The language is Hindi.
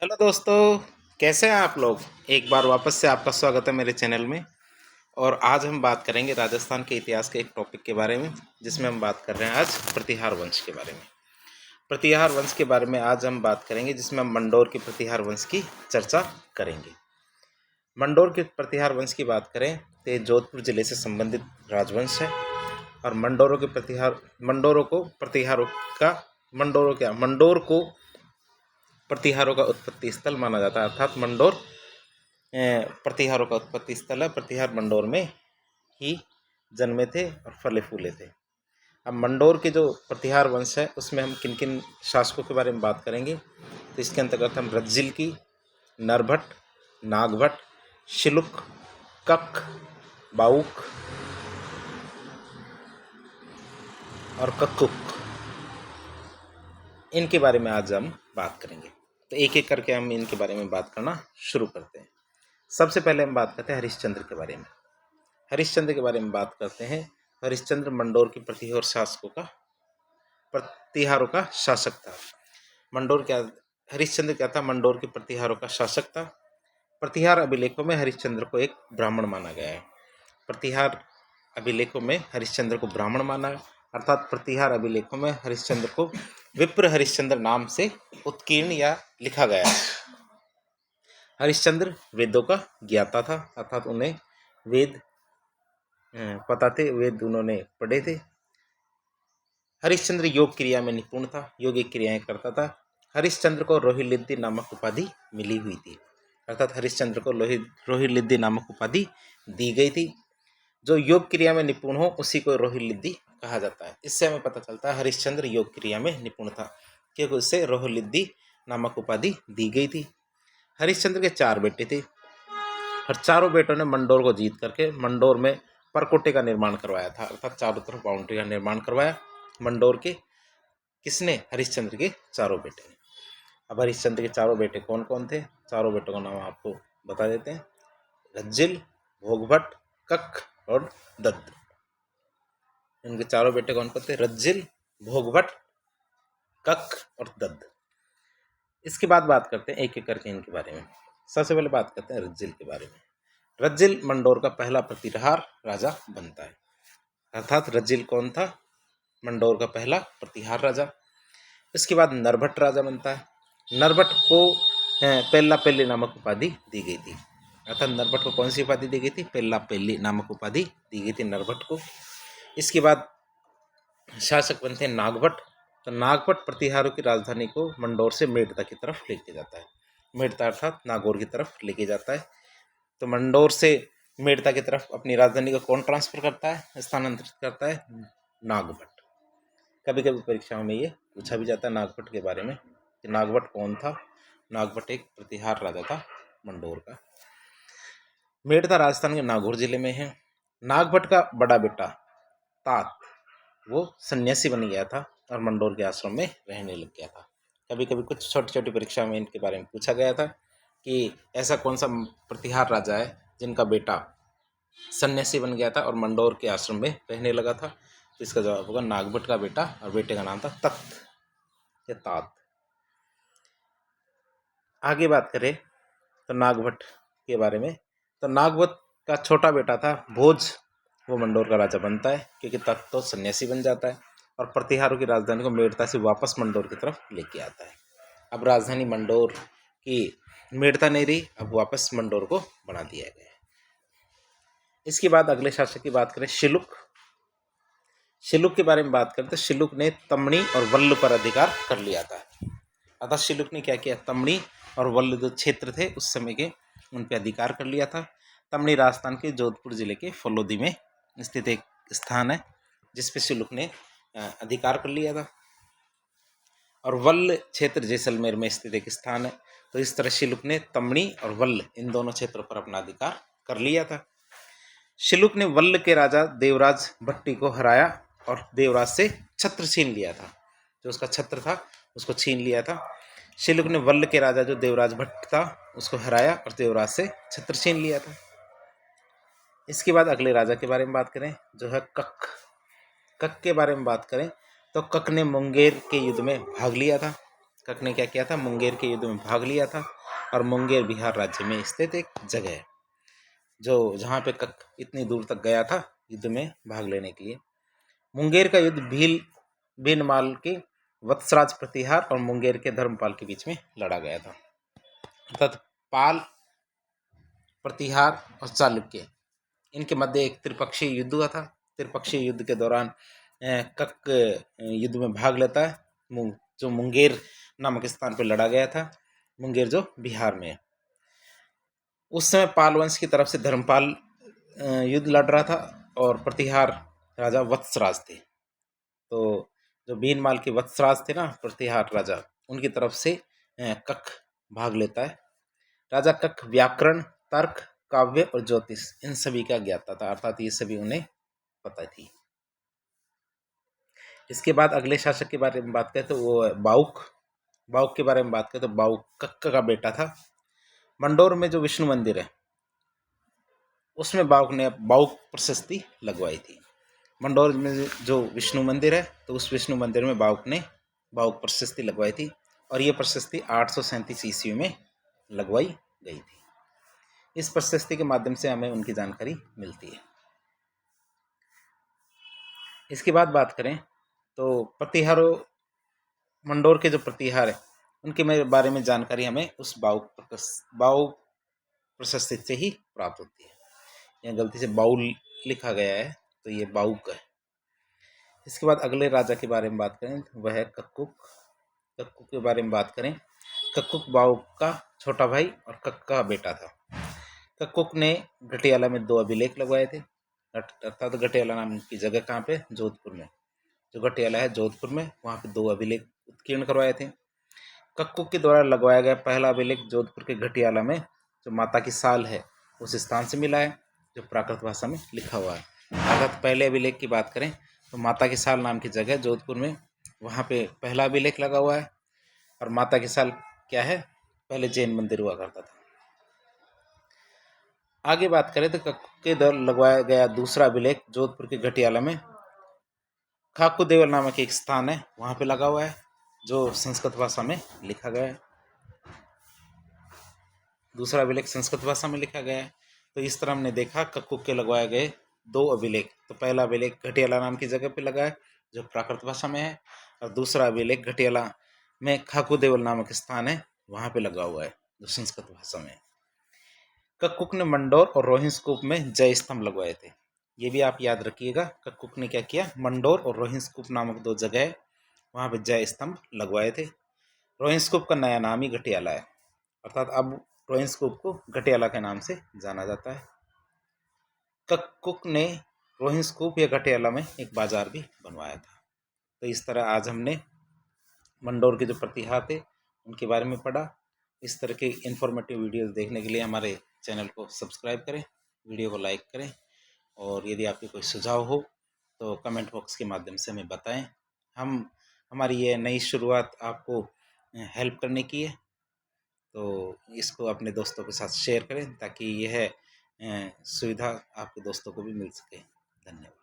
हेलो दोस्तों, कैसे हैं आप लोग। एक बार वापस से आपका स्वागत है मेरे चैनल में। और आज हम बात करेंगे राजस्थान के इतिहास के एक टॉपिक के बारे में, जिसमें हम बात कर रहे हैं आज प्रतिहार वंश के बारे में। प्रतिहार वंश के बारे में आज हम बात करेंगे, जिसमें हम मंडोर के प्रतिहार वंश की चर्चा करेंगे। मंडोर के प्रतिहार वंश की बात करें तो ये जोधपुर जिले से संबंधित राजवंश है। और मंडोर को प्रतिहारों का उत्पत्ति स्थल माना जाता है। अर्थात मंडोर प्रतिहारों का उत्पत्ति स्थल है। प्रतिहार मंडोर में ही जन्मे थे और फले फूले थे। अब मंडोर के जो प्रतिहार वंश है उसमें हम किन किन शासकों के बारे में बात करेंगे, तो इसके अंतर्गत हम रज्जिल की, नरभट, नागभट, शिलुक, कक, बाउक और कक्कुक, इनके बारे में आज हम बात करेंगे। तो एक एक करके हम इनके बारे में बात करना शुरू करते हैं। सबसे पहले हम बात करते हैं हरिश्चंद्र के बारे में। हरिश्चंद्र के बारे में बात करते हैं। हरिश्चंद्र मंडोर की प्रतिहारों का शासक था। हरिश्चंद्र क्या था? मंडोर के प्रतिहारों का शासक था। प्रतिहार अभिलेखों में हरिश्चंद्र को एक ब्राह्मण माना गया है। प्रतिहार अभिलेखों में हरिश्चंद्र को ब्राह्मण माना, अर्थात प्रतिहार अभिलेखों में हरिश्चंद्र को विप्र हरिश्चंद्र नाम से उत्कीर्ण या लिखा गया है। हरिश्चंद्र वेदों का ज्ञाता था, अर्थात उन्हें वेद पता थे, वेद उन्होंने पढ़े थे। हरिश्चंद्र योग क्रिया में निपुण था, योगिक क्रियाएं करता था। हरिश्चंद्र को रोहिलिद्दी नामक उपाधि मिली हुई थी, अर्थात हरिश्चंद्र को रोहिलिद्दी नामक उपाधि दी गई थी। जो योग क्रिया में निपुण हो उसी को रोहिलिद्दी कहा जाता है। इससे हमें पता चलता है हरिश्चंद्र योग क्रिया में निपुण था, क्योंकि उससे रोहिलिद्दी नामक उपाधि दी गई थी। हरिश्चंद्र के 4 बेटे थे और चारों बेटों ने मंडोर को जीत करके मंडोर में परकोटे का निर्माण करवाया था, अर्थात चारों तरफ बाउंड्री का निर्माण करवाया मंडोर के। किसने? हरिश्चंद्र के चारों बेटे ने। अब हरिश्चंद्र के चारों बेटे कौन कौन थे? चारों बेटों का नाम आपको बता देते हैं। रज्जिल, भोगभट, कक और दद्द। इनके चारों बेटे कौन कौन थे? रज्जिल, भोगभट, कक और दद्द। इसके बाद बात करते हैं एक एक करके इनके बारे में। सबसे पहले बात करते हैं रज्जिल के बारे में। रज्जिल मंडोर का पहला प्रतिहार राजा बनता है, अर्थात रज्जिल कौन था? मंडोर का पहला प्रतिहार राजा। इसके बाद नरभट राजा बनता है। नरभट को पेल्ला पेल्ली नामक उपाधि दी गई थी, अर्थात नरभट को कौन सी उपाधि दी गई थी? पेल्ला पेल्ली नामक उपाधि दी गई थी नरभट को। इसके बाद शासक बनते हैं नागभट। तो नागभट प्रतिहारों की राजधानी को मंडोर से मेड़ता की तरफ लेके जाता है। मेड़ता अर्थात नागौर की तरफ लेके जाता है। तो मंडोर से मेड़ता की तरफ अपनी राजधानी को कौन ट्रांसफर करता है, स्थानांतरित करता है? नागभट। कभी कभी परीक्षाओं में ये पूछा भी जाता है नागभट के बारे में कि नागभट कौन था। नागभट एक प्रतिहार राजा था मंडोर का। मेड़ता राजस्थान के नागौर जिले में है। नागभट का बड़ा बेटा तात वो सन्यासी बन गया था और मंडोर के आश्रम में रहने लग गया था। कभी कभी कुछ छोटी छोटी परीक्षा में इनके बारे में पूछा गया था कि ऐसा कौन सा प्रतिहार राजा है जिनका बेटा सन्यासी बन गया था और मंडोर के आश्रम में रहने लगा था। तो इसका जवाब होगा नागभट का बेटा, और बेटे का नाम था तख्त या तात। आगे बात करें तो नागभट के बारे में, तो नागभट का छोटा बेटा था भोज, वो मंडोर का राजा बनता है, क्योंकि तख्त तो सन्यासी बन जाता है और प्रतिहारों की राजधानी को मेड़ता से वापस मंडोर की तरफ लेके आता है। अब राजधानी मंडोर की मेड़ता नहीं रही, अब वापस मंडोर को बना दिया गया है। इसके बाद अगले शासक की बात करें शिलुक। शिलुक के बारे में बात करें तो शिलुक ने तमणी और वल्ल पर अधिकार कर लिया था। अतः शिलुक ने क्या किया? तमणी और वल्ल जो क्षेत्र थे उस समय के, उन पर अधिकार कर लिया था। तमणी राजस्थान के जोधपुर जिले के फलोदी में स्थित एक स्थान है जिस पे शिलुक ने अधिकार कर लिया था। और वल्ल क्षेत्र जैसलमेर में स्थित एक स्थान है। तो इस तरह शिलुक ने तमणी और वल्ल इन दोनों क्षेत्रों पर अपना अधिकार कर लिया था। शिलुक ने वल्ल के राजा देवराज भट्टी को हराया और देवराज से छत्र छीन लिया था। जो उसका छत्र था उसको छीन लिया था। शिलुक ने वल्ल के राजा जो देवराज भट्ट था उसको हराया और देवराज से छत्र छीन लिया था। इसके बाद अगले राजा के बारे में बात करें जो है कक। कक के बारे में बात करें तो कक ने मुंगेर के युद्ध में भाग लिया था। कक ने क्या किया था, मुंगेर के युद्ध में भाग लिया था। और मुंगेर बिहार राज्य में स्थित एक जगह है जो जहाँ पे कक इतनी दूर तक गया था युद्ध में भाग लेने के लिए। मुंगेर का युद्ध भीनमाल के वत्सराज प्रतिहार और मुंगेर के धर्मपाल के बीच में लड़ा गया था। अर्थात पाल, प्रतिहार और चालुक्य, इनके मध्य एक त्रिपक्षीय युद्ध हुआ था। त्रिपक्षीय युद्ध के दौरान कक युद्ध में भाग लेता है, जो मुंगेर नामक स्थान पर लड़ा गया था। मुंगेर जो बिहार में है। उस समय पाल वंश की तरफ से धर्मपाल युद्ध लड़ रहा था और प्रतिहार राजा वत्सराज थे। तो जो भीनमाल के वत्सराज थे ना, प्रतिहार राजा, उनकी तरफ से कक भाग लेता है। राजा कक व्याकरण, तर्क, काव्य और ज्योतिष, इन सभी का ज्ञाता था, अर्थात ये सभी उन्हें पता थी। इसके बाद अगले शासक के बारे में बात करें तो वो बाउक। बाउक के बारे में बात करें तो बाउक कक का बेटा था। मंडोर में जो विष्णु मंदिर है उसमें बाउक ने बाउक प्रशस्ति लगवाई थी। मंडोर में जो विष्णु मंदिर है तो उस विष्णु मंदिर में बाउक ने बाउक प्रशस्ति लगवाई थी और ये प्रशस्ति 837 ईस्वी में लगवाई गई थी। इस प्रशस्ति के माध्यम से हमें उनकी जानकारी मिलती है। इसके बाद बात करें तो प्रतिहारों, मंडोर के जो प्रतिहार है उनके बारे में जानकारी हमें उस बाउक प्रशस्ति से ही प्राप्त होती है। यहाँ गलती से बाउल लिखा गया है तो ये बाउक है। इसके बाद अगले राजा के बारे में बात करें वह है कक्कुक। कक्कुक के बारे में बात करें, कक्कुक बाउक का छोटा भाई और कक का बेटा था। कक्कुक ने घटियाला में 2 अभिलेख लगवाए थे। अर्थात घटियाला नाम की जगह कहाँ पे, जोधपुर में। जो घटियाला है जोधपुर में, वहाँ पे 2 अभिलेख उत्कीर्ण करवाए थे। कक्कुक के द्वारा लगवाया गया पहला अभिलेख जोधपुर के घटियाला में जो माता की साल है उस स्थान से मिला है, जो प्राकृत भाषा में लिखा हुआ है। अर्थात पहले अभिलेख की बात करें तो माता की साल नाम की जगह जोधपुर में, वहाँ पे पहला अभिलेख लगा हुआ है। और माता की साल क्या है, पहले जैन मंदिर हुआ करता था। आगे बात करें तो कक्कुक के द्वारा लगवाया गया दूसरा अभिलेख जोधपुर के घटियाला में खाकुदेवल नामक एक स्थान है, वहाँ पे लगा हुआ है, जो संस्कृत भाषा में लिखा गया है। दूसरा अभिलेख संस्कृत भाषा में लिखा गया है। तो इस तरह हमने देखा कक्कुक के लगवाए गए 2 अभिलेख। तो पहला अभिलेख घटियाला नाम की जगह पे लगा है जो प्राकृत भाषा में है, और दूसरा अभिलेख घटियाला में खाकुदेवल नामक स्थान है वहाँ पे लगा हुआ है जो संस्कृत भाषा में है। कक्कुक ने मंडोर और रोहिंसकूप में जय स्तंभ लगवाए थे। ये भी आप याद रखिएगा, कक्कुक ने क्या किया, मंडोर और रोहिंसकूप नामक 2 जगह है वहाँ पे जय स्तंभ लगवाए थे। रोहिंसकूप का नया नाम ही घटियाला है, अर्थात अब रोहिंसकूप को घटियाला के नाम से जाना जाता है। कक्कुक ने रोहिंसकूप या घटियाला में एक बाजार भी बनवाया था। तो इस तरह आज हमने मंडोर के जो प्रतिहार थे उनके बारे में पढ़ा। इस तरह के इन्फॉर्मेटिव वीडियोस देखने के लिए हमारे चैनल को सब्सक्राइब करें, वीडियो को लाइक करें, और यदि आपके कोई सुझाव हो तो कमेंट बॉक्स के माध्यम से हमें बताएं। हमारी ये नई शुरुआत आपको हेल्प करने की है, तो इसको अपने दोस्तों के साथ शेयर करें ताकि यह सुविधा आपके दोस्तों को भी मिल सके। धन्यवाद।